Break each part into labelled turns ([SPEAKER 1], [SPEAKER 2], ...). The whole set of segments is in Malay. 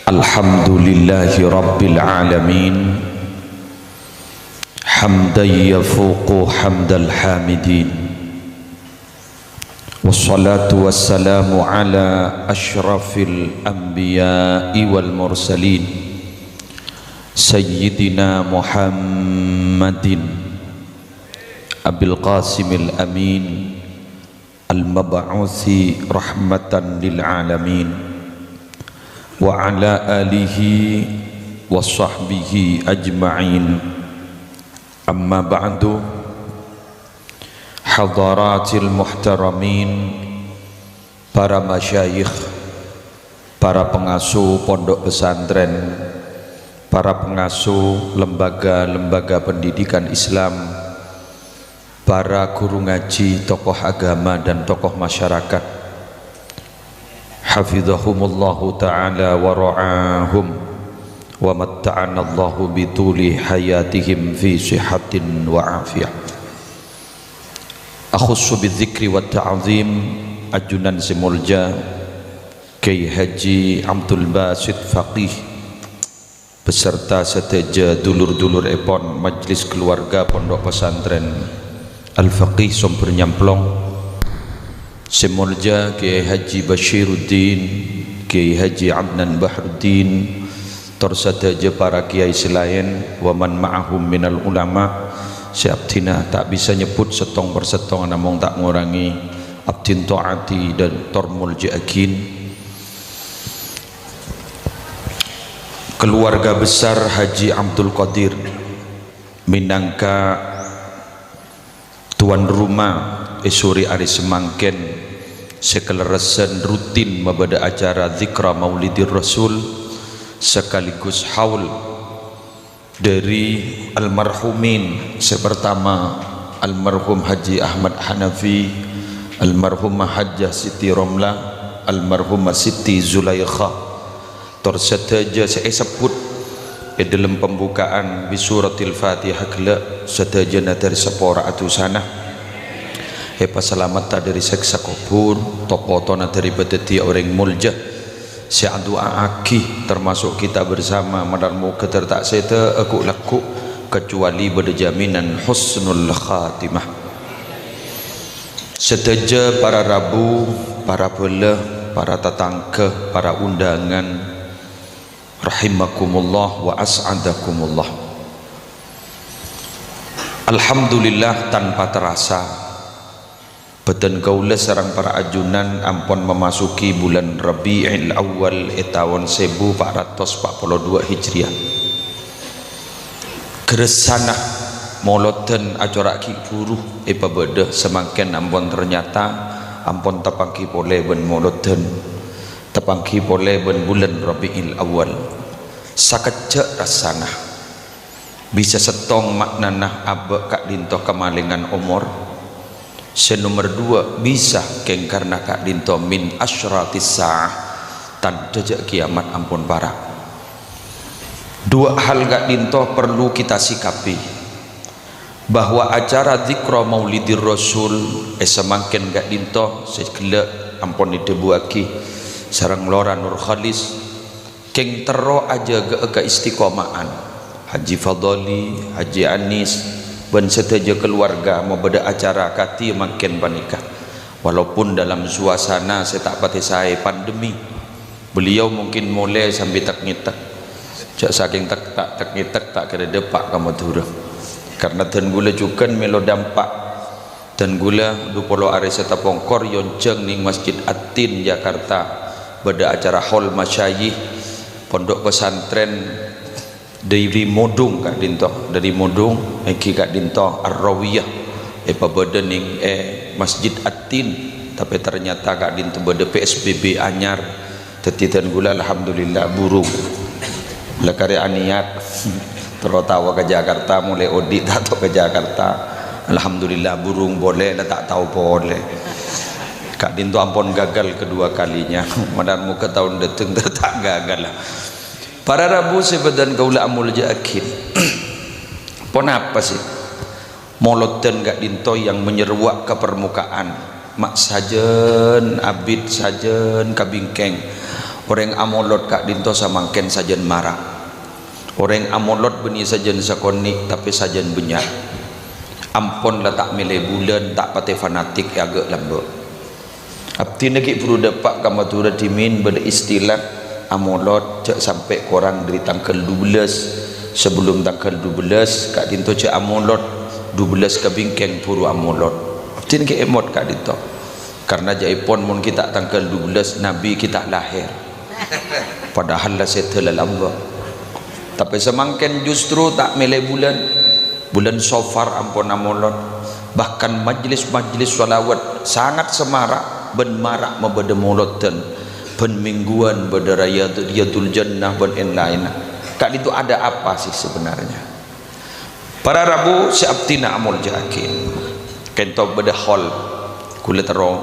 [SPEAKER 1] Alhamdulillahi Rabbil Alamin, hamdan yafuqu hamdal hamidin, wassalatu wassalamu ala ashrafil anbiya'i wal mursalin, Sayyidina Muhammadin Abil Qasimil Amin, al-mab'uthi rahmatan lil alamin, wa ala alihi wa sahbihi ajma'in. Amma ba'du, hadaratil muhtaramin, para masyayikh, para pengasuh pondok pesantren, para pengasuh lembaga-lembaga pendidikan Islam, para guru ngaji, tokoh agama dan tokoh masyarakat, hafizahumullahu ta'ala wa ra'ahum wa matta'anallahu bituli hayatihim fi sihatin wa afiyah. Akhussu bidzikri wa ta'zim ajunan simulja Kiai Haji Abdul Basit Faqih beserta seteja dulur-dulur epon Majlis Keluarga Pondok Pesantren Al-Faqih Sumber Nyamplong, Semulja Kiai Haji Bashiruddin, Kiai Haji Adnan Bahruddin, terseteja para kiai selain wa man ma'ahum minal ulama. Siaptina tak bisa nyebut setong persetong namun tak ngurangi abdin ta'ati dan tormulja akin. Keluarga besar Haji Abdul Qadir minangka tuan rumah Esuri Ari Semangken sekeleresan rutin mabada acara zikra maulidir Rasul sekaligus haul dari almarhumin. Sepertama almarhum Haji Ahmad Hanafi, almarhumah Hajjah Siti Romlah, almarhumah Siti Zulaikha. Terseteja saya sebut dalam pembukaan bisuratil Fatihah kala seteja natari sepora atusana hepa selamat tak dari seksa kubur topotona dari beteti orang mulja si'adua aki termasuk kita bersama madarmu ketertak seta aku laku kecuali pada jaminan husnul khatimah. Seteja para rabu, para belah, para tatangkeh, para undangan, rahimakumullah wa as'adakumullah. Alhamdulillah tanpa terasa beten kaula sareng para ajunan ampun memasuki bulan Rabiul Awal tahun 1442 Hijriah. Keresana moloten acara ki buruh pabeda semakin ampun ternyata ampun tepangki pole ben moloten tepangki pole ben bulan Rabiul Awal. Sakejak rasana bisa setong maknanah abe kak dintoh kemalingan umur. Senomor dua bisa keng karena kak dinto min asyratis sa'ah tanda kiamat ampun para. Dua hal kak dinto perlu kita sikapi bahwa acara zikra maulidir Rasul semakin kak dinto sekele ampun didebuaki sareng melora Nur Khalis keng tero aja ke istiqomaan Haji Fadali, Haji Anis dan seteja keluarga mau beda acara kati makin panikah. Walaupun dalam suasana saya tak pati saya pandemi, beliau mungkin mulai sambil tak ngitek cak saking tak ngitek tak kena depak kamu turun karena dan gula juga melo dampak dan gula 20 hari serta pongkor yonceng ning Masjid Atin Jakarta beda acara hall masyayikh pondok pesantren dari Modung kak dinto dari Modung iki kak dinto Ar-Rawiyah pabedening Masjid Atin tapi ternyata kak dinto bede PSBB anyar tetitan gula alhamdulillah burung lekari aniat tertawa ke Jakarta mulai audit atau ke Jakarta alhamdulillah burung boleh lah tak tahu boleh kak dinto ampun gagal kedua kalinya madan muka tahun datang tak gagal lah. Para rabu sebadan kaula amul jakin pon apa sih moloten gak dinto yang menyeruak ke permukaan mak sajen abid sajen kabingkeng orang amolot kak dinto samangken sajen marak, orang amolot beni sajen sakoni tapi sajen benyak. Ampun lah tak milih bulan, tak pate fanatik agak lambak. Abdi negi perlu dapat kamatura dimin beristilah amolot cak sampai korang dari tanggal 12 sebelum tanggal 12 kak dinto cak amolot 12 ke bingkeng puru amolot. Abdi negi emot kak dinto karena jaipon mun kita tanggal 12 Nabi kita lahir padahal lah setelah lambak. Tapi semangken justru tak milih bulan Safar ampun amolot, bahkan majlis-majlis salawat sangat semarak ben marak membeda molotan ben mingguan beda rayatul jannah ben lain. Kak itu ada apa sih sebenarnya? Para Rabu siaptina amol jakin kento beda hall kula terong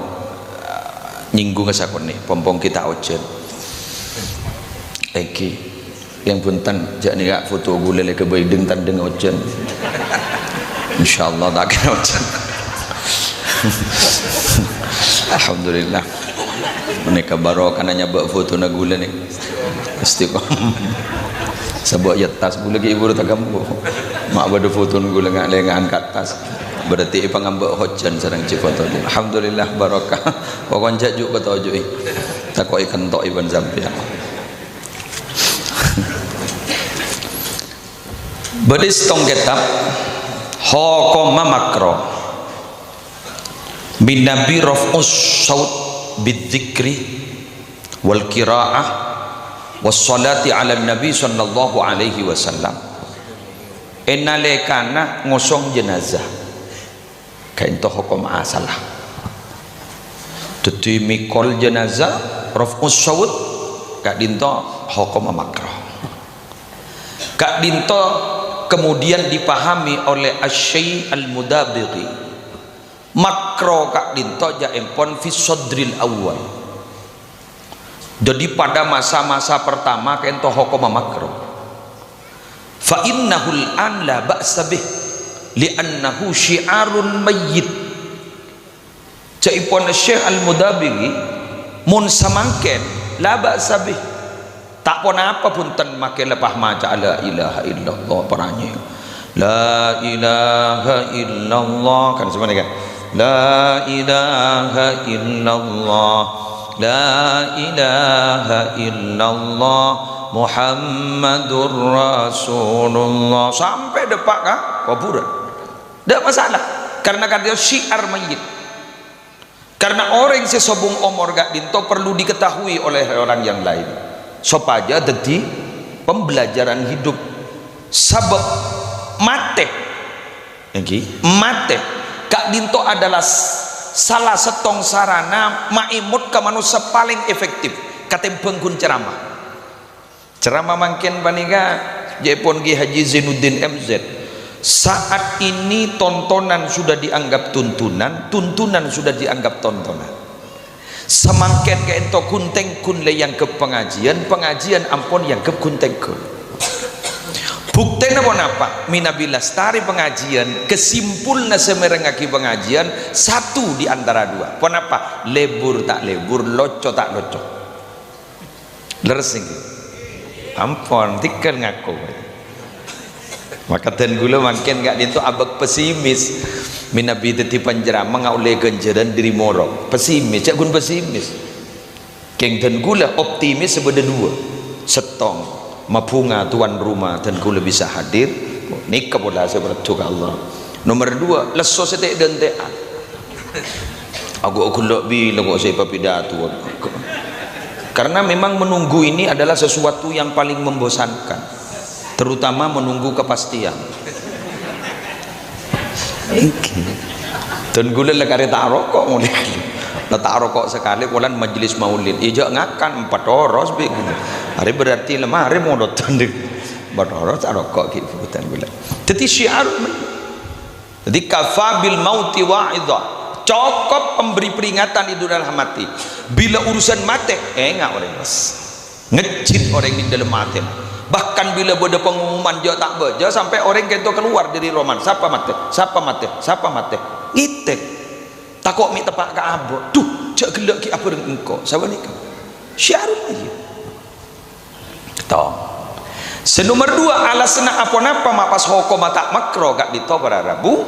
[SPEAKER 1] nyinggung sakone pompong kita ojen eki yang punten jak ni kak foto gula le ke baideng tandeng ojen insyaallah tak kena ojen. Alhamdulillah mereka barokah nanya bak foto na gula ni istiqomah sebab ya tas gula ke ibu tak gambo mak bade foto gula ngak lengan kat tas berarti pangambak hojan sareng ci foto. Alhamdulillah barokah pokon jajuk beto jui takok ikan tok iban sampean. Badis tong kitab hokoma makro bin nabi raf'us saut bidzikri wal qiraah was salati ala nabi sallallahu alaihi wasallam enalekana ngosong jenazah kain to hukum asalah tutu mikol jenazah raf'us saut kak dinto hukum makro kak dinto kemudian dipahami oleh Asy-Syaikh Al-Mudabighi makro kak dinto jaempon fi sodril awal. Jadi pada masa-masa pertama kento hokoma makro fa innahul an la ba'sa bih li'annahu syi'arun mayyit. Jaempon Syekh Al-Mudabighi mun samangken la ba'sa bih tak pun apa pun ten makin lepas maca la ilaha illallah peranyi la ilaha illallah kan sebenarnya kan la ilaha illallah la ilaha illallah Muhammadur Rasulullah sampai depak kah kuburan tidak masalah karena dia syiar mayit. Karena orang sesobung umur gak dinto perlu diketahui oleh orang yang lain supaya jadi pembelajaran hidup sabab mate mate kak dinto adalah salah setong sarana maimut ke manusia paling efektif katimbang ceramah mangken paniga Jepon Ki Haji Zainuddin MZ saat ini tontonan sudah dianggap tuntunan sudah dianggap tontonan. Semangken ke ento kunteng kun le yang ke pengajian ampun yang ke kunteng kun bukti apa minabila stari pengajian kesimpulna semerengaki pengajian satu di antara dua pon apa lebur tak lebur loco tak loco lersing ampun tikel ngaku maka dan gula makin gak itu abak pesimis minabi teti panjerama ngaule genjeran diri morok pesimis cak gun pesimis keng dan gula optimis sebeda dua setong mapunga tuan rumah dan gula bisa hadir nikah bola seberatu ke Allah nomor dua leso setek dan tean aku lebih lagu saya pidato karena memang menunggu ini adalah sesuatu yang paling membosankan terutama menunggu kepastian. Dan gula lekare tak rokok mulai tak rokok sekali bulan majelis maulid ijak ngakan 4 oros be gula hari berarti lemah hari modot tanding 4 oros tak rokok gitu bukan gula jadi syiar jadi kafabil mauti wa'idha cukup pemberi peringatan itu dalam mati bila urusan mati enggak orang mas ngecit orang di dalam mati bahkan bila ada pengumuman dia tak baca sampai orang itu keluar dari roman siapa mati itek takut mi tepak ke abok tuh cak gelak ki apa dengan engkau sabar ni kan syiarun aja toh. Senomor dua alasna apa-apa mapas hukum tak makro gak dito para Rabu.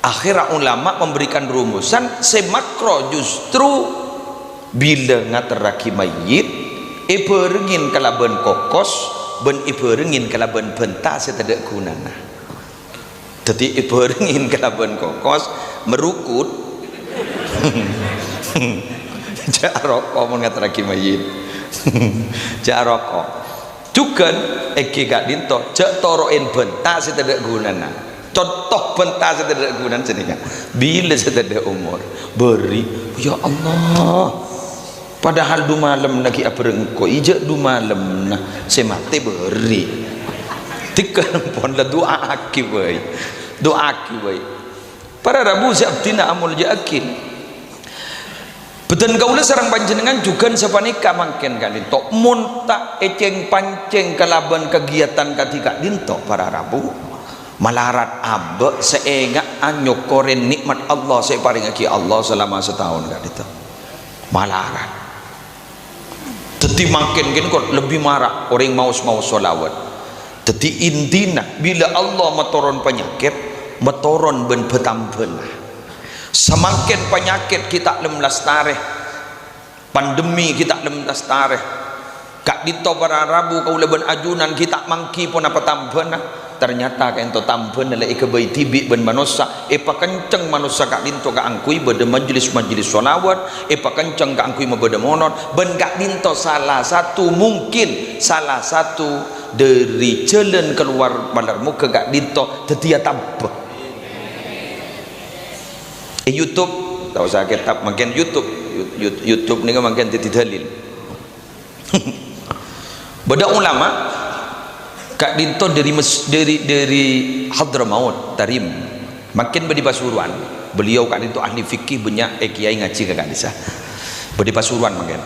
[SPEAKER 1] Akhirnya ulama memberikan rumusan semakro justru bila ngateraki mayit iberengin kalaban kokos ben iberengin kalaban pentas tidak gunana. Jadi iberengin kalaban kokos merukut jak rokok mun ngateraki mayit. Jak rokok juga eki gak dinto jak toroin bentas tidak gunana. Contoh bentas tidak gunana sini kan bila tidak umur beri ya Allah padahal du malam lagi apa engko ijak du malam nah semate beri tikan pon la doa aki bae para Rabu sabtina amul jakin betul gaula sarang panjenengan juga sepanika mangken kali tok mun tak eceng panceng kalaban kegiatan ketika dinto para Rabu malarat abe seenga anyokoren nikmat Allah saya paringaki Allah selama setahun kali itu malarat jadi makin kok lebih marah orang mau solawat jadi intina bila Allah metoron penyakit metoron ben betambelah semakin penyakit kita lemlas tareh pandemi kita lemlas tareh kak dito para Rabu kau leben ajunan kita mangki pun apa tambena ternyata kan to tambena le ikebai tibi ben manusia epa kenceng manusia kak dinto kak angkui beda majelis solawat epa kenceng kak angkui beda monon ben kak dinto salah satu mungkin salah satu dari jalan keluar balarmu ke kak dinto tetia tambah YouTube tahu saya kitab makin YouTube ni kan makin titik dalil beda ulama kak dinto dari Hadramaut Tarim makin bedi Pasuruan beliau kak dinto ahli fikih banyak kiai ngaji ke kak desa bedi Pasuruan makin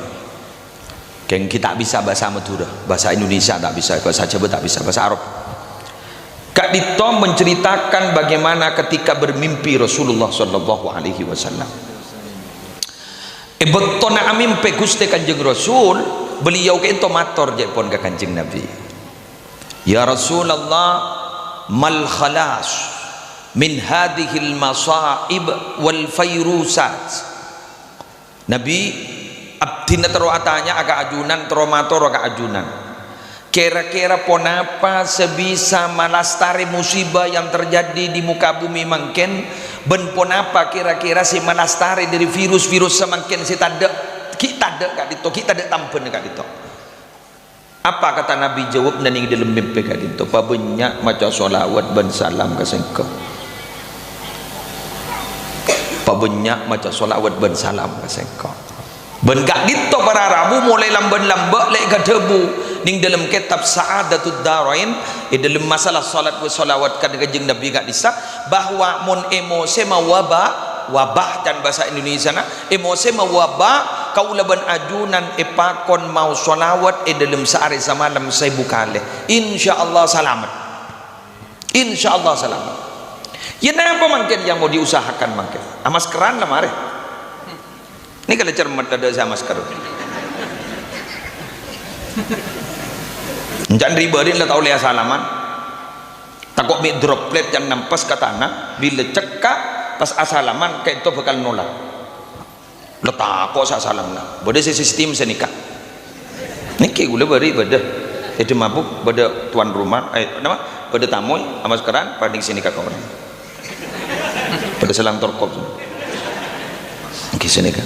[SPEAKER 1] keng kita bisa bahasa Madura bahasa Indonesia tak bisa bahasa Jawa tak bisa bahasa Arab. Kak Dito menceritakan bagaimana ketika bermimpi Rasulullah sallallahu alaihi wasallam. Bektona amimpe Gusti Kanjeng Rasul, beliau ke ento matur jepon ke Kanjeng Nabi. Ya Rasulullah, mal khalas min hadhil masaib wal fayrusat. Nabi abdina teroatanya agak ajunan teromator agak ajunan. Kira-kira ponapa sebisa malastari musibah yang terjadi di muka bumi mangken ben ponapa kira-kira si malastari dari virus-virus semangken si tanda kita ada kak dito kita ada tampen kak dito apa kata Nabi jawab dan ini dalam mimpi kak dito pabanyak maca solawat ben salam ke sengko pabanyak maca solawat ben salam ke sengko ben kak dito para Rabu mulai lamban-lambak lek ke debu ning dalam kitab Sa'adatud Darain dalam masalah salat wa salawat ka Kanjeng Nabi gak disah bahwa mun emosi wabah dan bahasa Indonesia na emosi wabah kaulaban ajunan epakon mau salawat dalam sehari semalam saya bukale insyaallah selamat insyaallah selamat ya napa mungkin yang mau diusahakan mungkin maskeran lah mare ini kalau cermat ada saya masker jangan ribarin lah tau lihat salaman takut mi droplet yang nampas ke tanah bila cekak pas asalaman kayak itu bakal nolak letak kok salam lah beda sistem senikah niki gula beri beda itu mabuk beda tuan rumah nama beda tamu amas keran panding senikah kau orang beda selang torkop niki senikah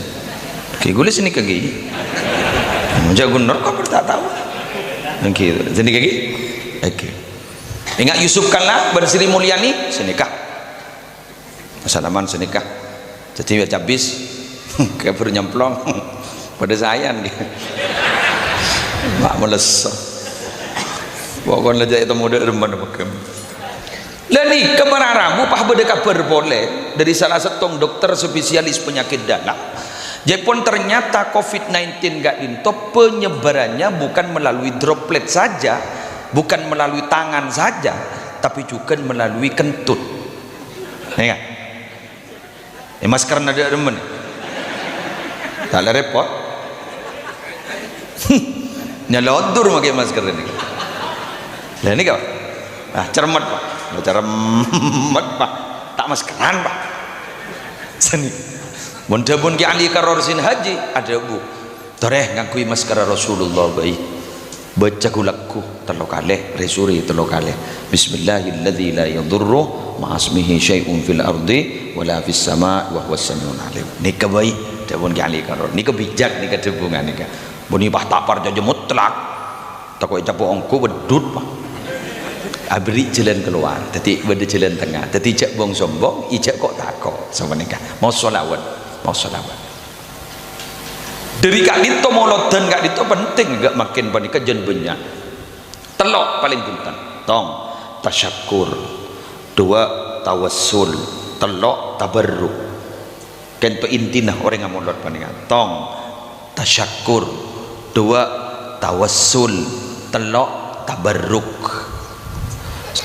[SPEAKER 1] niki gula senikah gini jago norkop tak tahu gitu. Jadi kayak gitu. Oke. Ingat Yusuf Kalla bersiri Mulyani senikah. Salaman senikah. Jadi baca bis kayak bernyemplong pada sayang dia. Mak melesok. Pokoknya aja itu mode remban pakem. Lani kemarin Rabu pah beda kabar boleh dari salah satu dokter spesialis penyakit dalam. Jepun ternyata COVID-19 gak dinto penyebarannya bukan melalui droplet saja, bukan melalui tangan saja, tapi juga melalui kentut. Ya, masker ada remen. Tak ada repot. nyalodur pakai masker ini. Lah ini kau cermet Pak, cermet Pak, tak maskeran Pak seni bunda pun ki ahli karorsin haji ada bu toreh ngakui masker Rasulullah bayi baca kulakku telo kalih resuri telo kalih bismillahilladzi la yadurru ma'asmihi syai'un fil ardi wala fis sama' wa huwas samiul alim nika bayi dapun ki ahli karor nika bijak nika debungan nika buni bah tapar jaja mutlak takoi capo ongko bedut Pak abri jalan keluar tadi beda jalan tengah tadi cek bong sombong ijak kok takok sama nikah mau sholawat dari kak dito mau lodan kak dito penting gak makin panika jen banyak telok paling punten tong tasyakur dua tawassul telok tabarruk kan intinah orang yang mau lot panika tong tasyakur dua tawassul telok tabarruk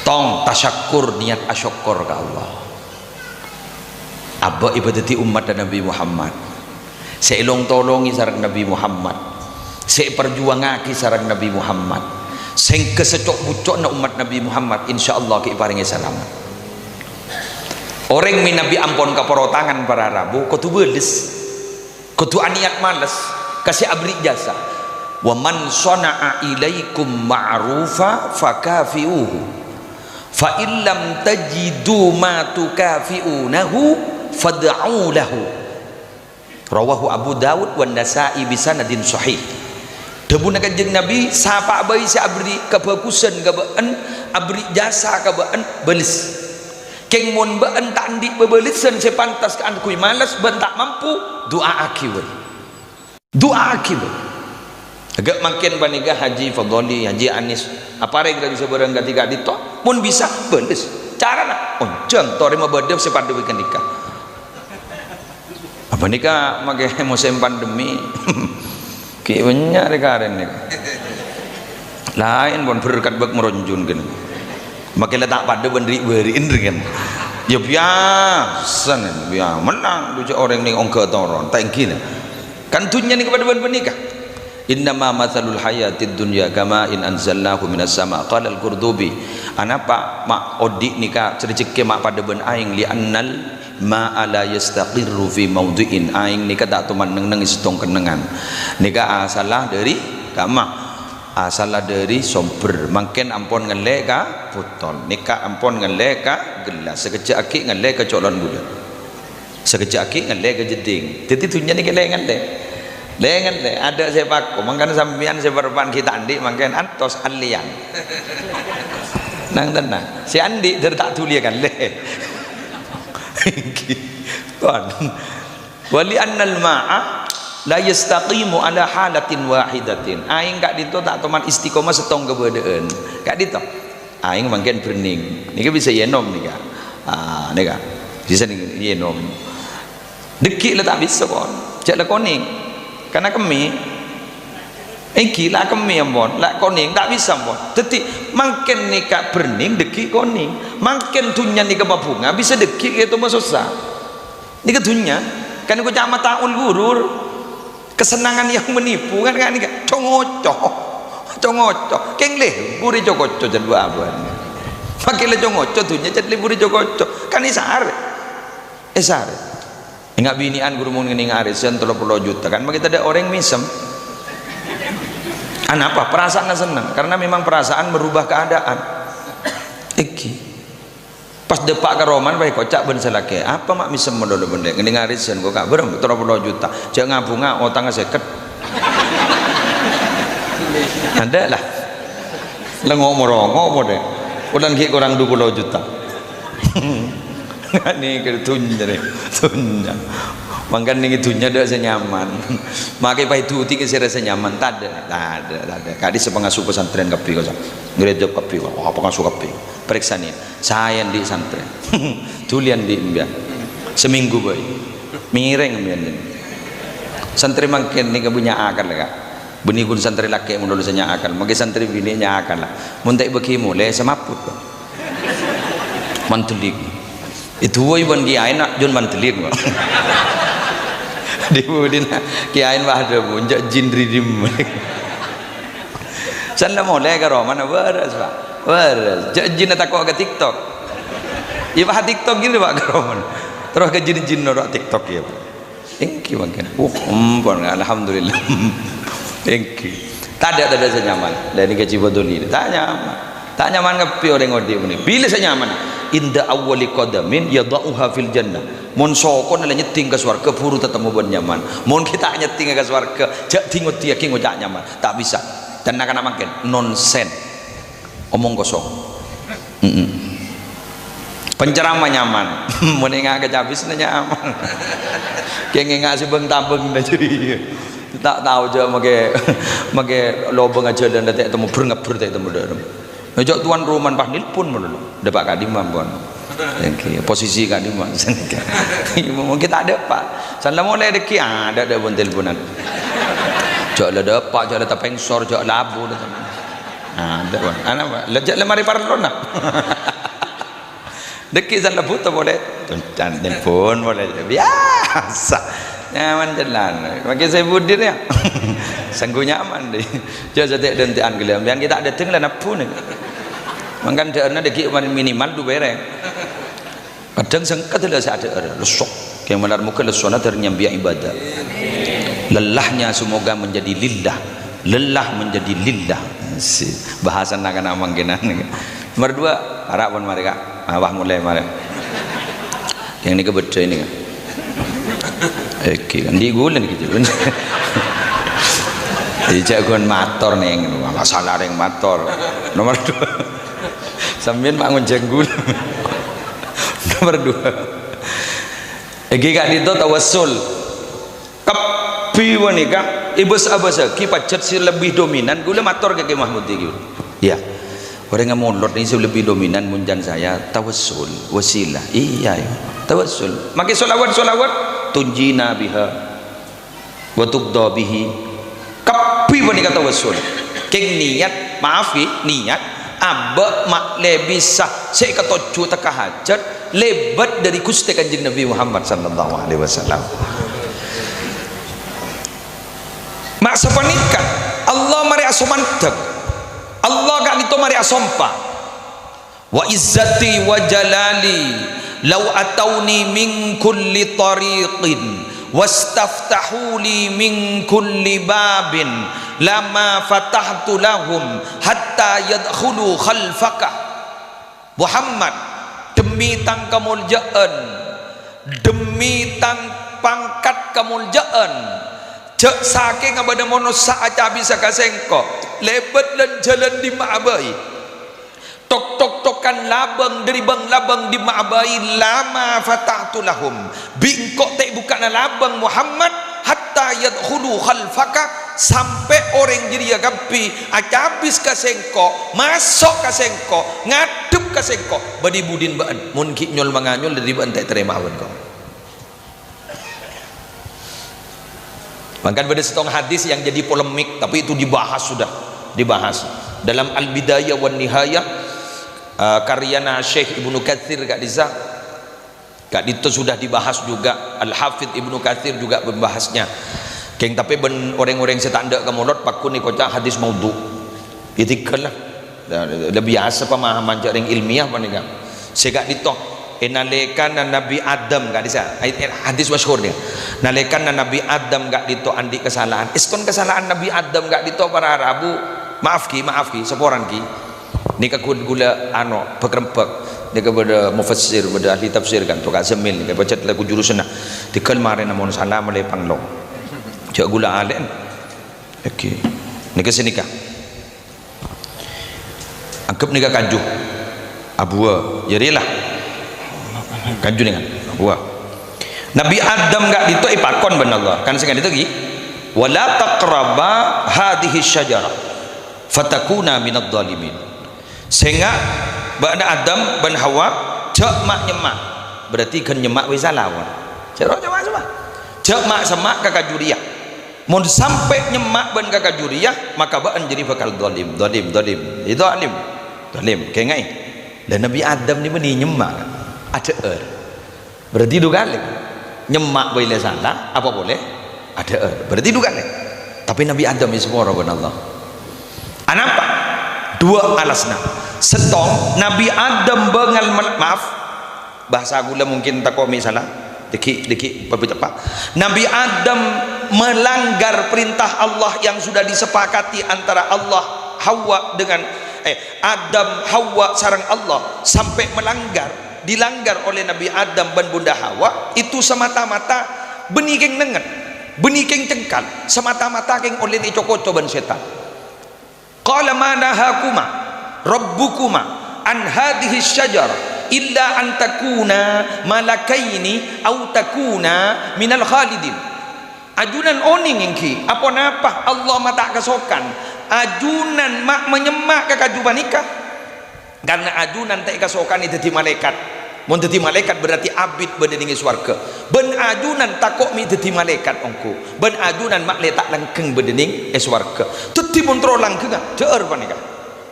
[SPEAKER 1] tong tasyakur niat asyukur ke Allah abah ibadati umat dan Nabi Muhammad saya ilong tolongi sarang Nabi Muhammad saya perjuangaki sarang Nabi Muhammad saya kesecok bucok na umat Nabi Muhammad insyaallah keiparingi selamat orang min Nabi ampun kaporo tangan para rabu kudu belis kudu aniat males kasih abri jasa wa man sana'a ilaikum ma'rufa fakafi'uhu fa illam tajidu ma tukafi'unahu fad'u lahu rawahu Abu Dawud wa Nasa'i bi sanadin sahih debuna kanjeng Nabi sapa bayi si abri kebagusan ka been abri jasa ka been belis keng mun been tak andik bebelisan se pantas ka kui malas ben tak mampu doa aki we doa aki we agak makin paniga Haji Fadoli Haji Anis apa rek dari seberang ketiga dito pun bisa belis cara nak onceng tori ma bedem sepadu weekend nikah apa nikah make musim pandemi ki banyak rekaren nih lain pun berkat bak meronjun gini make letak pada bendri beriin kan ya biasa nih biasa menang lucu orang nih ongke toron tangki nih kan dunia nih kepada nikah innama mathalul hayatid dunya kama in anzalnahu minas sama qala al-Qurtubi anapa mak odik nika cericike mak pada ben aing li annal ma ala yastaqirru fi mawdi'in aing nika tak tuman neng setong kenengan nika asalah dari kama asalah dari somber mangken ampon ngelek ka putol nika ampon ngelek ka gelas sekejap aki ngelek ka colon gula sekejap aki ngelek ka jeding jadi dunia nika ngelek dengan ada sepak mangkan sampean seberpan kita andi mangkan antos alian nang tenang si andi der tak tulia kan le kon wali annal ma'a la yastaqimu ala halatin wahidatin aing gak dito tak teman istiqomah setong kebedean gak dito aing mangkan bening nika bisa yenom nika nika bisa yenom dekik lah tak bisa kon cek lah koning karena kami gila kami ampun lah koning tak bisa ampun jadi makin nikah berning deki koning makin dunia nikah bunga bisa deki itu mah susah nikah dunia kan aku cama taul gurur kesenangan yang menipu kan nikah congocok keng leh buri cokocok jadi apa makin le congocok dunia jadi buri cokocok kan isar enggak binian guru mun ngene ngarisan 30 juta kan kita ada orang misem apa perasaan senang karena memang perasaan merubah keadaan pas depak ke Roman baik kocak ben selake apa mak misem modal benda ngene ngarisan kok gak berem 30 juta cek ngabunga otang 50 ada lah lengok-merongok mode udan ki kurang 20 juta ini kertunya deh tunya mangkan ini tunya dah senyaman makai pai tuti ke rasa nyaman tak ada kadi sepengasuh pesantren kapi kau ngerejo kapi apa pengasuh kapi periksa nih saya di pesantren tulian di mbak seminggu boy mireng mbak santri makin ni punya akal lah benih pun santri laki mun dulu senya akal makai santri bini nya akal lah muntai bekimu le semaput mantulik itu woi ban kiai nak jun mantelir kok di budina kiai mah ada munjak jin ridim Salam mulai ke mana beres pak, beres. Jin takut ke TikTok. Ya pak TikTok gitu pak ke mana? Terus ke jin orang TikTok ya pak. Thank you makan. Alhamdulillah. Thank you. Tak ada senyaman. Dari gaji bodol ini. Tak nyaman. Tak nyaman ke orang ngodi ini. Bila senyaman? Inda awwali qadamin yadauha fil jannah. Mun sokon ala nyeting ke swarga buru tetemu ben nyaman. Mun kita nyeting ke swarga jak tingut dia ki ngojak nyaman. Tak bisa. Dan akan makin nonsen. Omong kosong. Penceramah nyaman. Mun ngak ke habis nyaman. Kayak ngak sebeng tabeng dah jadi. Tak tahu je make lobeng aja dan tak temu berngapur tak temu dalam. Ngajak tuan rumah Pak Nilpun dulu. Dapat kadimam pun. Okay. Posisi kadimam. Mungkin tak ada Pak. Salam mulai deki ada pun teleponan. Jak ada Pak, jak ada pengsor, jak labu dah. Ada pun. Ana Pak, lejak lemari parlon nak. Deki salam buta boleh. Dan telefon boleh. Biasa. Nyaman jalan. Makin saya budir ya. Sanggup nyaman deh. Jangan saya tak dentian gelam. Yang kita ada tenglah napu nih. Makan derna deki minimal tu bereng. Kadang sangka telah saya ada lesok. Yang menar muka lesona ternyambia ibadah. Lelahnya semoga menjadi lillah. Lelah menjadi lillah. Bahasa nak nak mangkinan. Nomor dua harap pun mereka. Awak mulai mereka. Yang ni kebetul ini. Oke, di gulen gitu kan. Dijak gon motor nih, masalah yang motor. Nomor dua, sambil bangun jenggul. Nomor dua, gak itu tawassul. Kapi wanika, ibu sabasa, kipacat si lebih dominan. Gula motor ke Mahmud gitu. Ya, orang yang molot ini lebih dominan munjan saya tawassul, wasilah. Iya, tawassul. Makai solawat. Tunjina biha wa tuqda bihi kapi bani kata wasul keng niat maafi niat aba mak le bisa saya kata cu teka hajat lebat dari Gusti Kanjeng Nabi Muhammad sallallahu alaihi wasallam mak sapanikan Allah mari asomantek Allah gak dito mari asompa wa izzati wa jalali lau atauni min kulli tariqin wastaftahu li min kulli babin lama fatahtu lahum hatta yadkhulu khalfaka Muhammad demi tang kemuliaan demi tang pangkat kemuliaan cek saking abada mono saaca bisa kasengko lebet dan jalan di ma'abai tok-tok-tokan labang dari bang labang di ma'abai lama fatahtu lahum bingkok tak bukan labang Muhammad hatta yadkhulu khalfaka sampai orang jadi agapi acabis kasengko masuk kasengko ngadep kasengko badi budin baan mun ki nyol manganyol dari baan tak terima awan kau bahkan pada setong hadis yang jadi polemik tapi itu dibahas sudah dibahas dalam Al-Bidayah wan Nihayah karyana Syekh Ibnu Katsir gak disa gak itu sudah dibahas juga Al-Hafidh Ibnu Katsir juga membahasnya keng tapi ben orang-orang setandak kemulot pakun ni kocak hadis maudhu itikal lah lebih biasa pemahaman jaring ilmiah panika segak ditok nalekan Nabi Adam gak disa hadis masyhur dia nalekan Nabi Adam gak ditok andi kesalahan iskon kesalahan Nabi Adam gak ditok para Arabu maaf ki seporan ki ni gula ano pekrempek ni kepada mufassir pada ahli tafsir kan tu Kak Zemil ni baca lagu jurusan di kelmarin namun salah melepang long cak gula alen okey ni ke sini kah anggap ni ka kaju abua jadilah kaju dengan abua Nabi Adam gak dito ipakon ben Allah kan sengat itu gi wala taqraba hadhihi syajarah fatakuna minadh dhalimin sehingga ba'da Adam ban Hawa cek mak nyemak berarti kan nyemak wis salah wan cek ro nyemak semua cek mak semak kakak juriyah mun sampai nyemak ban kakak juriyah maka ba'an jadi bakal zalim itu zalim kayak ngai dan Nabi Adam ni meni nyemak ada berarti dua kali nyemak boleh salah apa boleh ada berarti dua kali tapi Nabi Adam ni semua orang Allah Anapa? Dua alasna. Setong Nabi Adam bengal maaf bahasa gula mungkin tak kau misalnya dikit tepat. Nabi Adam melanggar perintah Allah yang sudah disepakati antara Allah Hawa dengan Adam Hawa sareng Allah, sampai dilanggar oleh Nabi Adam dan Bunda Hawa, itu semata-mata benih keng nenget, benih keng cengkal, semata-mata keng oleh ni cokoco ban setan. Qala ma nahakuma rabbukuma an hadhihi syajarah illa an takuna malakaini au takuna minal khalidin. Ajunan oning engki apa napa Allah mata kasokan ajunan mak menyemak ke kajuban nikah, karena ajunan tak kasokan itu di malaikat. Mun dadi malaikat berarti abid bedeningi swarga. Ben ajunan takok mi dadi malaikat ongko. Ben ajunan mak letak langkeng bedening swarga. Dadi mun tro langkeng jeur panika.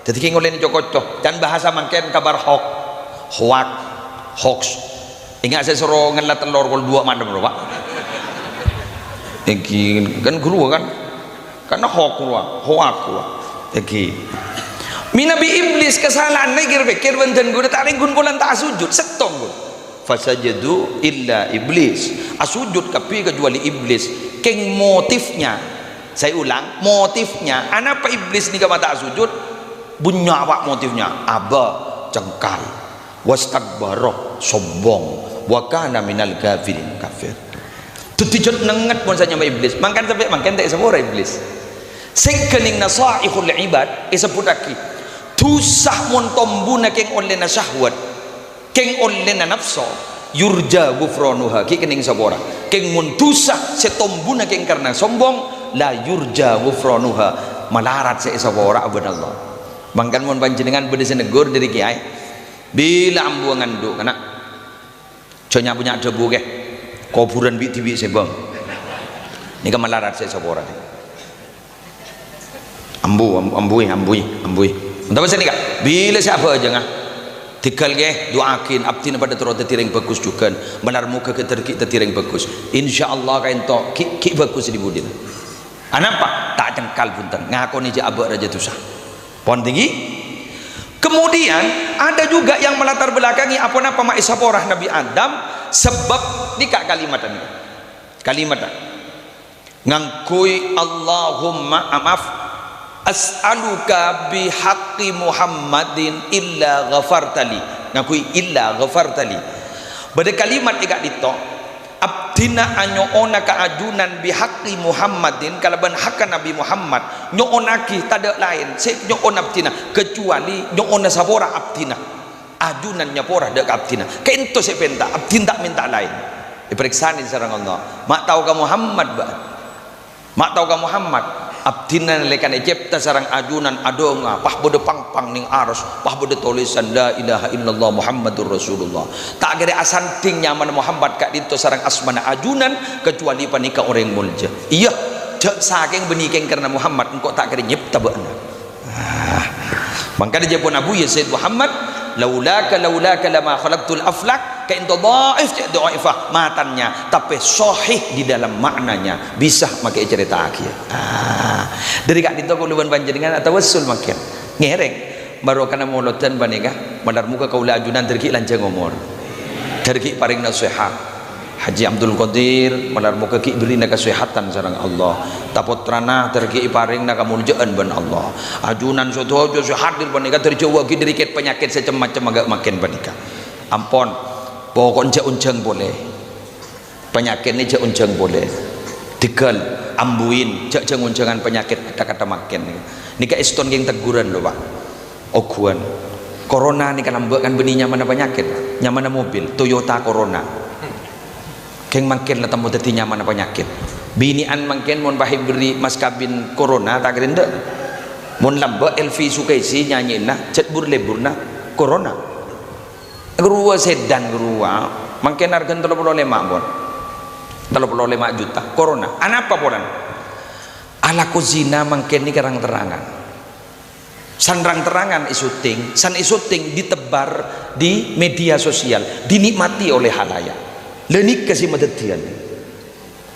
[SPEAKER 1] Dadi ki ngolen cocok dan bahasa mangken kabar hoax. Ingat saya suruh ngelat telur kol 2 malam lho, Pak. Iki kan guru kan. Karena hoax. Iki Nabi Iblis kesalahan negir pikir benten guna tak ringgun bulan tak sujud setong pun fasajadu illa iblis asujud kapi kecuali iblis keng motifnya, saya ulang motifnya anapa iblis ni kama tak sujud bunya apa motifnya aba cengkal wastakbara sombong wa kana minal kafirin kafir tutijot nenget pun saja iblis mangkan sampai mangkan tak semua iblis sing kening nasaihul ibad disebut lagi tusah mon tombuna keng oleh na syahwat keng oleh na nafsu yurja gufranuha ki kening sabora keng mon tusah setombuna keng karena sombong la yurja gufranuha malarat se sabora abad Allah bangkan mon panjenengan bede senegur dari kiai bila ambuangan do kana conya punya debu ke kuburan bi tibi sebang ni ka malarat se sabora ambui entah pasal ni kak bila siapa aja ngah tikal ke doakin abdi pada turut tertireng bagus juga benar muka ke tertireng bagus insyaallah kain to ki bagus di budin anapa tak cengkal punten ngaku ni je abak raja tusah pon tinggi. Kemudian ada juga yang melatar belakangi apa mak isaporah Nabi Adam sebab ni kak kalimat ngangkui Allahumma maaf as'aluka bihaqqi Muhammadin illa ghafartali ngakui illa ghafartali pada kalimat igak dito abdina anyoona kaajunan bihaqqi Muhammadin kalaban hakka Nabi Muhammad nyoonaki tada lain se nyoon abdina kecuali nyoona sabora abdina ajunan nyapora dek abdina kento se penta abdin tak minta lain diperiksain sareng Allah mak tahu ka Muhammad ba mak tahu ka Muhammad abdina lekan ejepta sarang ajunan adonga pah bode pang ning aras pah bode tulisan la ilaha illallah Muhammadur Rasulullah tak gede asanting nyaman Muhammad kak dito sarang asmana ajunan kecuali panika orang mulja iya jak saking benikeng karena Muhammad engkau tak gede nyipta beuna mangka dia pun Abu Yazid Muhammad laulaka lama khalaqtul aflak ka ento dhaif cek dhaifah matannya tapi sahih di dalam maknanya bisa makai cerita akhir dari kak dito kuluban panjenengan atau wasul makin ngereng baru kana molotan banega mandar muka kaula ajunan terki lanjang umur terki paring nasihat Haji Abdul Qadir mandar muka ki beri na kesehatan sareng Allah tapotrana terki paring na kamuljaan ban Allah ajunan soto jo hadir banega terjawa ki diriket penyakit secam-macam agak makin banika ampon pokok unjang boleh penyakit ni unjang boleh digal ambuin jak unjangan penyakit kata-kata makin ni ka iston geng teguran lho Pak oguan corona ni kan ambekan benih nyaman penyakit nyaman mobil Toyota Corona keng makin lah tamu dadi nyaman penyakit binian makin mon bahi beri mas kabin Corona tak gerende mon lamba Elvi Sukaisi nyanyi nah cet burleburna Corona gerua sedan gerua makin harga 35 bon 35 juta Corona anapa podan ala ko zina makin ni terang-terangan sanrang-terangan isuting san isuting ditebar di media sosial dinikmati oleh halayak lenik kasih madetian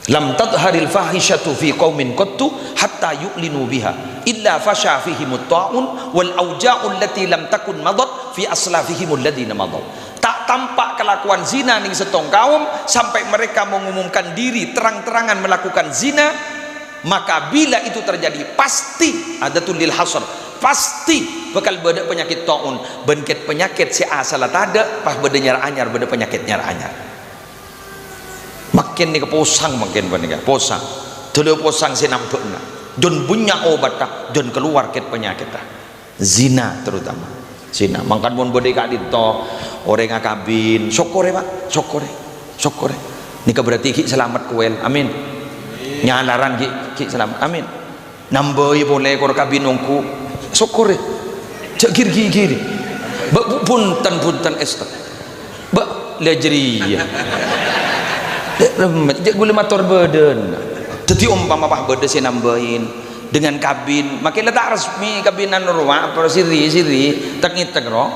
[SPEAKER 1] lam tadharil fahishatu fi qaumin qattu hatta yu'linu biha illa fasha fihimut ta'un wal auja'u allati lam takun madat fi aslafihimul ladina madat. Tak tampak kelakuan zina ning setong kaum sampai mereka mengumumkan diri terang-terangan melakukan zina, maka bila itu terjadi pasti ada tulil hasr, pasti bakal beda penyakit ta'un, bengket penyakit si asal ada pas beda nyar anyar, beda penyakit nyar anyar. Makin ni keposang makin panika posang telu posang sinam tukna jon punya obat dah jon keluar ket penyakit dah zina terutama zina mangkan mon bode kak dito orang ngakabin syokore pak syokore nika berarti ki selamat kuel amin nyalaran ki selamat amin nambai boleh kor kabin nongku syokore cak giri punten estak ba lejri dia gula motor badan jadi umpama pah badan saya nambahin dengan kabin makin letak resmi kabinan ruang apa siri tak ngitek roh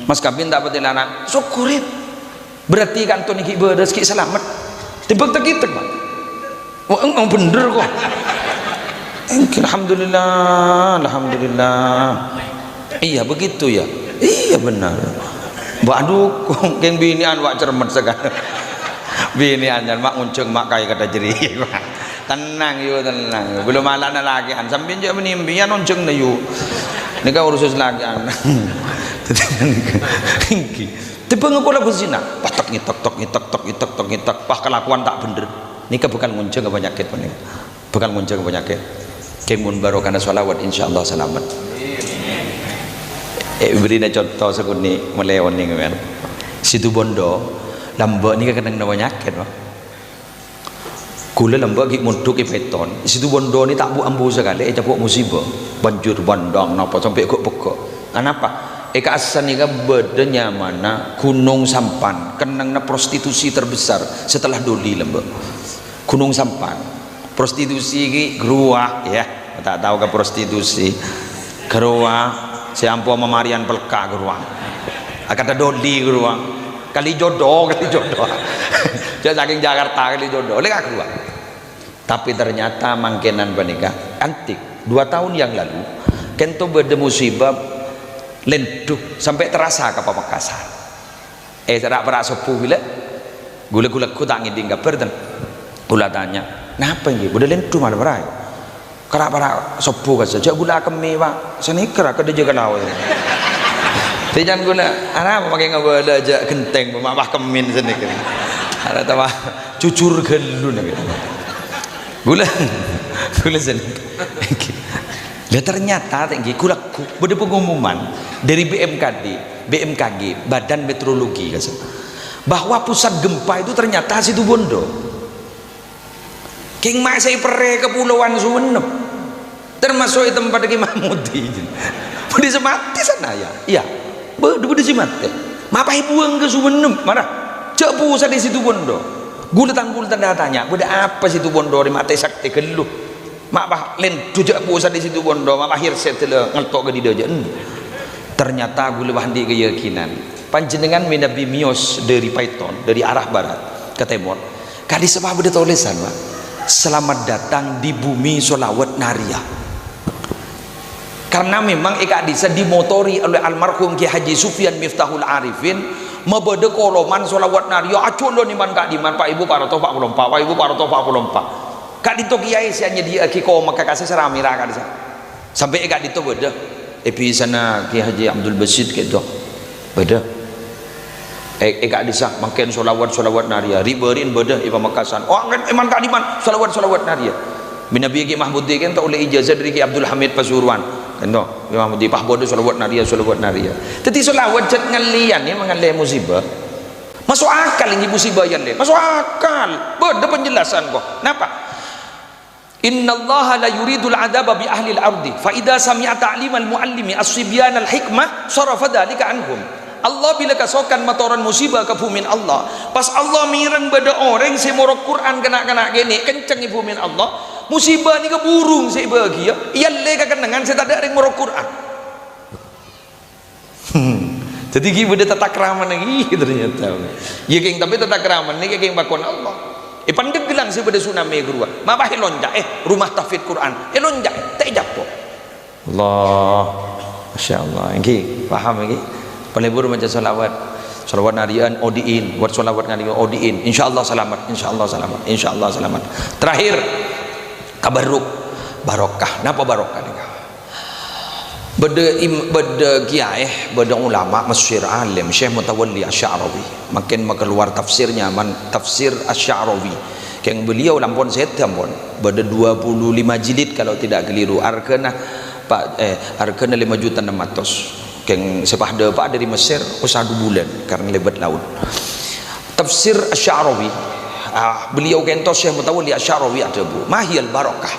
[SPEAKER 1] mas kabin tak betul anak syukurin berarti kan tuh niki badan sikit selamat tiba tak ngitek pak wah bener kok alhamdulillah iya begitu ya iya benar aduh keng binian wak cermet sekarang bini anjan mak unceng mak kaya kata jeri tenang tenang belum malah na lagi an sambil je menimbian unceng na yuk ni ka urusus lagi an tiba ngaku lagu zina patok ngitok pah kelakuan tak bener ni ka bukan ngunceng ke penyakit bukan ngunceng ke penyakit kemun baru karena sholawat insyaallah selamat beri na contoh sekuni meleon ni kan situ bondo lambak ni kadang nama nyakit wah kula lambak gik munduk peton situ bondo ni tak bu ambu sekali capuk musibah banjur bandang napa sampai kok pekok kenapa eka asan ni ka bedanya mana Gunung Sampan kenang na prostitusi terbesar setelah Doli lambak Gunung Sampan prostitusi ki geruah ya tak tahu ke prostitusi geruah siampu memarian pelka geruah kata Doli geruah kali jodoh jadi saking Jakarta kali jodoh oleh keluar tapi ternyata mangkenan panika antik 2 tahun yang lalu kento beda musibah lenduh sampai terasa ke Pamekasan serak perak sepuh bila gula ku tak ngiding kabar dan gula tanya kenapa ini udah lenduh malah berai kerak perak sepuh kan saja gula kemi pak senikra kada jaga lawan jangan guna anak pakai ngabala aja genteng mamah kemin sini kan ada tahu cucur gelu nih gula sini dia ternyata tinggi kulaku pada pengumuman dari BMKG Badan Meteorologi bahwa pusat gempa itu ternyata situ Bondo king mak saya pere kepulauan Sumenep termasuk tempat Ki Mahmudi pada semati sana ya iya berde simat mapai buang ke Sumenep mana cak pusat di situ Bondo gulatan datanya beda apa situ Bondo di mata sakti geluh mak bah len tujak pusat di situ Bondo mak akhir setelah ngeltok ke didajan ternyata gula bahandi keyakinan panjenengan Nabi Mios dari Python dari arah barat ke timur kadi sebab beda tulisan pak selamat datang di bumi sholawat Naria karena memang eka disa dimotori oleh almarhum Ki Haji Sufyan Miftahul Arifin mebede koloman sholawat nario aculo niman kak diman pak ibu para toh pak ibu para toh pak kak dito kiai sianya dia ki ko maka kasih seramira kak disa sampai eka dito bede epi sana Ki Haji Abdul Basit gitu bede eka disa makin sholawat naria riberin bede iba Makasan oh iman kak diman sholawat naria Nabi Ki Mahmudi kan tak oleh ijazah dari Ki Abdul Hamid Pasuruan kendo memang di pah bodoh sholawat naria tetapi sholawat jet ngalian ya mengalih musibah masuk akal ini musibah yang le masuk akal bodoh penjelasan kok kenapa innallaha la yuridul adaba bi ahli al-ardi fa idza sami'a ta'limal muallimi as-sibyan al-hikmah sarafa dzalika anhum Allah bila kasokan matoran musibah ke bumi Allah pas Allah mireng beda orang semorok Quran kena gini kenceng ibu min Allah musibah ni ke burung saya bahagia iya lega kenangan saya tak ada yang merok Quran jadi kita beda tata keraman lagi ternyata ya keng tapi tata keraman ni keng bakon Allah pandeg gelang sepada tsunami gerua mabah lonjak rumah tahfidz Quran lonjak tak japo Allah Masya Allah ini paham lagi pelebur macam salawat harian odiin buat salawat ngalian odiin insyaallah selamat insyaallah selamat insyaallah selamat terakhir tabarruk barokah napa barokah ni beda kiai beda ulama masyhur alim Syekh Mutawalli Asy-Sya'rawi makin keluar tafsirnya tafsir Asy-Sya'rawi yang beliau lampun setam pun beda 25 jilid kalau tidak keliru arkana 5 juta 600 yang sepahda pak dari Mesir usaha 2 bulan karena lebat laut tafsir Asy-Sya'rawi beliau kento Syekh Mutawalli Asy-Sya'rawi ada bu mahiyal barokah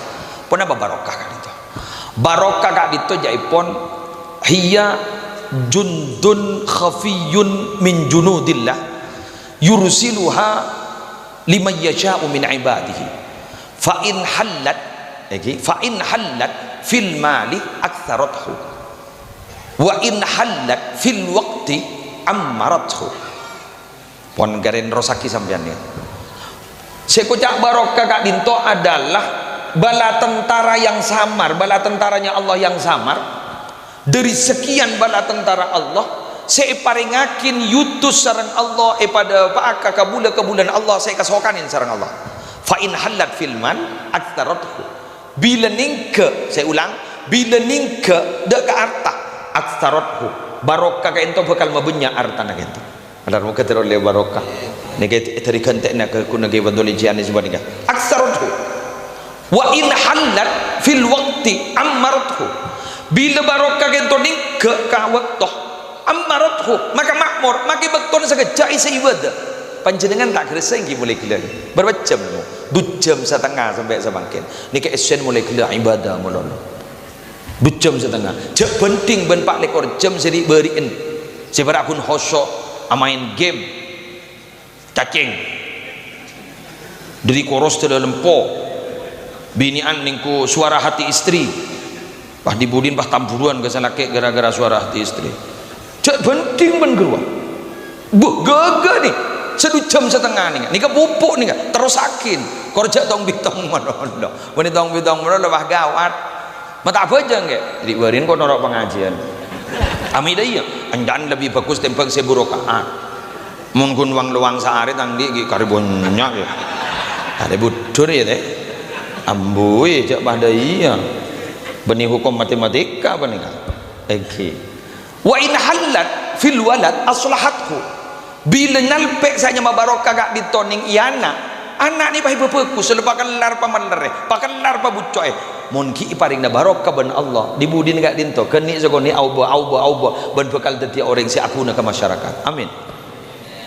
[SPEAKER 1] kenapa barokah kan itu barokah kak itu jaipun hiya jundun khafiyun min junudillah yursiluha liman yasha'u min ibadihi fa in hallat fil mali aktsarathu wa in hallat fil waqti ammarathu pon garen rosaki sampean ya sekocak barokah kak dinto adalah bala tentara yang samar bala tentaranya Allah yang samar dari sekian bala tentara Allah saya paringakin yutus sarang Allah pada paaka kabulan Allah saya kasokanin sarang Allah fa in hallat filman aktarathu bila ningke saya ulang bila ningke dak ka arta aktarathu barokah ka ento bakal mabenya arta na kento adar mo katero le barokah nege terikan tekna ke kunage badoli jiane sebandinga aktarathu wa in hallat fil waqti ammarathu bila barokah kento ning ke ka waktu ammarathu maka makmur maka beton sagejai seibadah panjenengan tak kerasa nggih mulai gila berapa jam 2 jam setengah sampai sebangkin niki esen mulai gila ibadah mulono 2 jam setengah jak penting ben 4 jam jadi beriin seberapun khosok amain game cacing dari koros te lempo binian ningku suara hati istri pah dibudin pah tamburuan ke salake gara-gara suara hati istri cek penting ben gerua buh gaga nih 1 jam setengah nih nika pupuk nih terus sakin korja tong bitong monondo wani tong bitong monondo wah gawat mata apa aja nggak dibarin kok norok pengajian ami deui anjan lebih bagus tempeng 1000 rakaat mun kun wang luang saare tang di karibonnya ya ada budur ya teh amboi cak pada iya benih hukum matematika apa nih oke wa in hallat fil walad aslahathu bila nalpek saja mabarokah gak ditoning iana anak ni pahi bepeku selepakan lar pamanlere pakan lar pabucoy monki paring na barokah ben Allah dibudin gak dinto keni sagoni auba ben bekal dadi orang si akuna ke masyarakat amin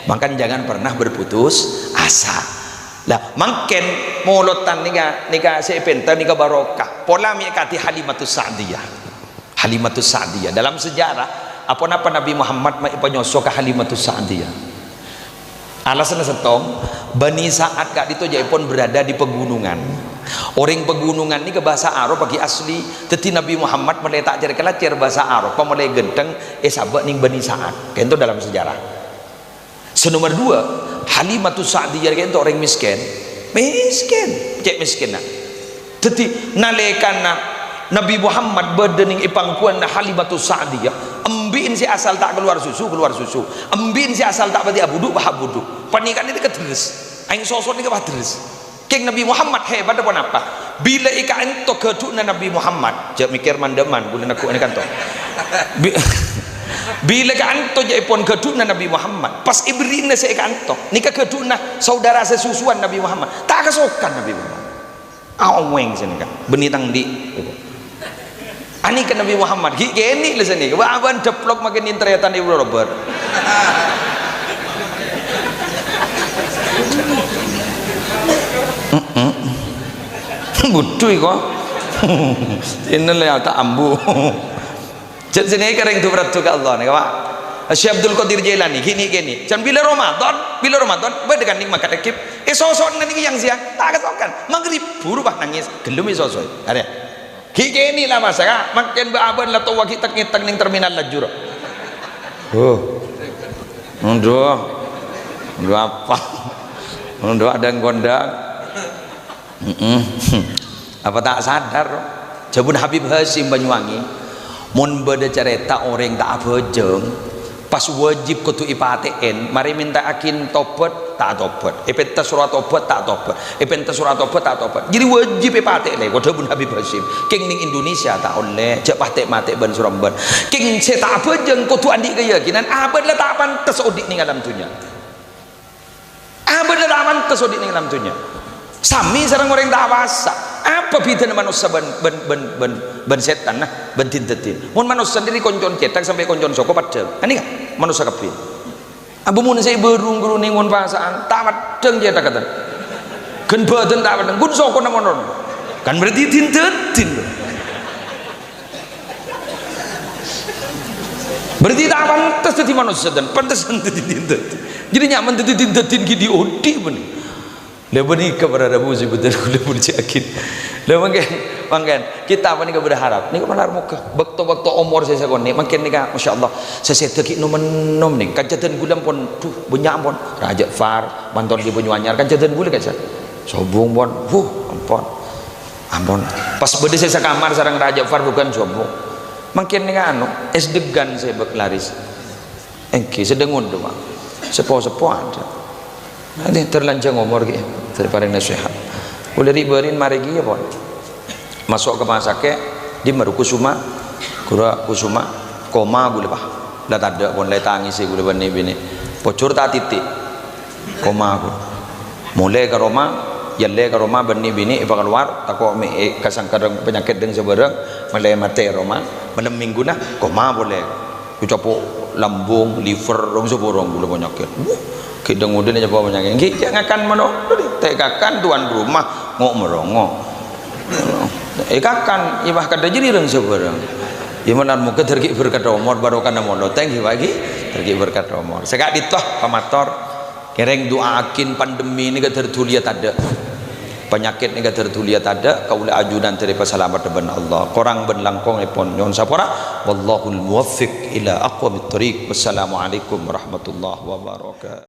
[SPEAKER 1] makan jangan pernah berputus asa lah mungkin mulutan nika sepenta nika barokah pola mikati Halimatus Sa'diyah dalam sejarah apa Nabi Muhammad penyoso ke Halimatus Sa'diyah alasan setong Bani Sa'ad kak itu jaipun berada di pegunungan orang pegunungan ini ke bahasa Arab bagi asli teti Nabi Muhammad meletak cari kelacer bahasa Arab pemulai genteng sahabat ning Bani Sa'ad itu dalam sejarah senomor 2 Halimatus Sa'diyah itu orang miskin cek miskin nak teti nalekana Nabi Muhammad berdening ipangkuan Halimatus Sa'diyah embin si asal tak keluar susu embin si asal tak bati abuduk panikan itu keteres aing sosok ni keteres keng Nabi Muhammad hebat apa bila ika ento kedukna Nabi Muhammad jak mikir mandaman bulan aku ini kanto bila kanto jaipun kedukna Nabi Muhammad pas ibrina saya kanto nika kedukna saudara sesusuan Nabi Muhammad tak kesokan Nabi Muhammad aweng sini kan benitang di ani ke Nabi Muhammad gini lah sini waban deplok makin internetan Ibu Robert butuh kok ini lah tak ambu jadi sini kering tu berat ke Allah nih pak Syekh Abdul Qadir Jailani gini jangan bila Ramadan berdekat nih makan ekip sosok nanti yang siang tak kesokan maghrib buru bah nangis gelum sosok ada gini lah masa makin baaban lah tu waktu tak ning terminal lajur udah apa Untuk ada yang gondang. Apa tak sadar? Jabun Habib Hasim Banyuwangi, mun beda cerita orang tak bejeng, pas wajib kutu IPATN, mari minta akin tobat tak tobat, epenta surat tobat tak tobat, epenta surat tobat tak tobat. Jadi wajib IPATN le, Jabun Habib Hasim. King ning Indonesia tak oleh, cek patek mate ban Surabaya. King se tak bejeng kutu andi keyakinan, abad lah tak pantas odik ning alam dunia. Abad lah tak pantas odik ning alam dunia. Sami sareng orang tak puasa. Apa beda manusia ben setan nah ben tintetin. Mun manusia sendiri koncon cetak sampai koncon soko padeng. Ini kan manusia kabeh. Abu mun saya berung-gerung ning mun pasaan tak padeng cetak kata. Gen badan tak padeng. Kun soko nang ngono. Kan berarti tintetin. Berarti tak pantas dadi manusia dan pantas dadi tintetin. Jadi nyaman dadi tintetin ki diodi bener. Lepas ni kepada Rabu sebetul boleh yakin. Lepas mungkin kita apa ni berharap. Ni kepada muka. Waktu umur saya sekarang ni, mungkin ni kan, masya Allah. Saya sedekit nom ni. Kancatan gulam pun, tuh banyak pun. Raja Far, bantuan di Banyuanyar. Kancatan gulam kan saya. Sobong pun, ampun. Pas beda saya sekamar sarang Raja Far bukan sobong. Mungkin ni kan, es degan saya berlaris. Engki sedengun tu mak. Sepo ada. Nanti terlanjang umur ke, daripada nasihat. Boleh riberin mari ya pon. Masuk ke rumah sakit di Merukusuma, Kusuma, koma boleh bah. Dah tak ada pon, lay tangis sih boleh bini. Bocor tak titik, koma pun. Mulai ke Roma, jalan ke Roma bini iba keluar, takut kasangkar penyakit dengan seberang, mulai mati Roma, malam minggu nah koma boleh. Kucapo lambung, liver, rong seborong boleh penyakit. Kita ngudin aja bawa penyakit. Kita ngakan mana? Tekakan tuan rumah ngok merongo. Kakan, ibah kada jadi reng seberang. Imanan muka tergi berkat umur baru kana mono. Thank you lagi tergi berkat umur. Sekak ditoh pamator. Kereng doakin pandemi ni ke tertulia ada. Penyakit ni ke tertulia ada. Kaula ajudan terima selamat depan Allah. Korang ben langkong epon nyon sapora. Wallahul muwaffiq ila aqwamit thoriq. Wassalamualaikum warahmatullahi wabarakatuh.